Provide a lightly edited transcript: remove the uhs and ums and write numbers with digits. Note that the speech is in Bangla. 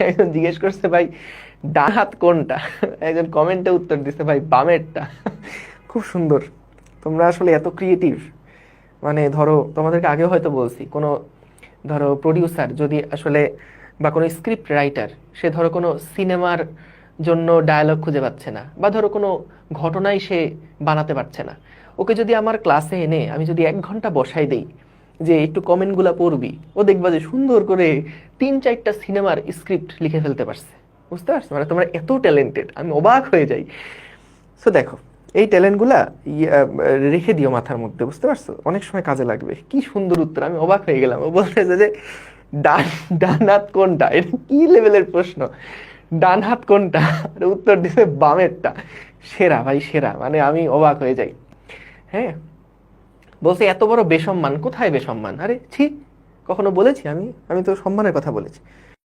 একজন জিজ্ঞেস করছে ভাই ডান হাত কোনটা, একজন কমেন্টে উত্তর দিছে ভাই বামেরটা। খুব সুন্দর, তোমরা আসলে এত ক্রিয়েটিভ। মানে ধরো তোমাদেরকে আগেও হয়তো বলছি, কোনো ধরো প্রডিউসার যদি আসলে বা কোনো স্ক্রিপ্ট রাইটার, সে ধরো কোনো সিনেমার জন্য ডায়ালগ খুঁজে পাচ্ছে না, বা ধরো কোনো ঘটনাই সে বানাতে পারছে না, ওকে যদি আমার ক্লাসে এনে আমি যদি 1 ঘন্টা বসাই দেই যে একটু কমেন্টগুলা পড়বি, ও দেখবা যে সুন্দর করে 3-4টা সিনেমার স্ক্রিপ্ট লিখে ফেলতে পারছে। বুঝতে পারছো? মানে তোমরা এত ট্যালেন্টেড, আমি অবাক হয়ে যাই। সো দেখো, এই ট্যালেন্টগুলা রেখে দিও মাথার মধ্যে, বুঝতে পারছো? অনেক সময় কাজে লাগবে। কি সুন্দর উত্তর, আমি অবাক হয়ে গেলাম। ও বলতেছে যে ডান ডান হাত কোনটা, এটা কি লেভেলের প্রশ্ন! ডান হাত কোনটা, আর উত্তর দিছে বামেরটা। সেরা ভাই, সেরা। মানে আমি অবাক হয়ে যাই। হ্যাঁ, বলছে এত বড় বেসম্মান, কোথায় বেসম্মান? আরে ছি, কখনো বলেছি আমি? আমি তো সম্মানের কথা বলেছি।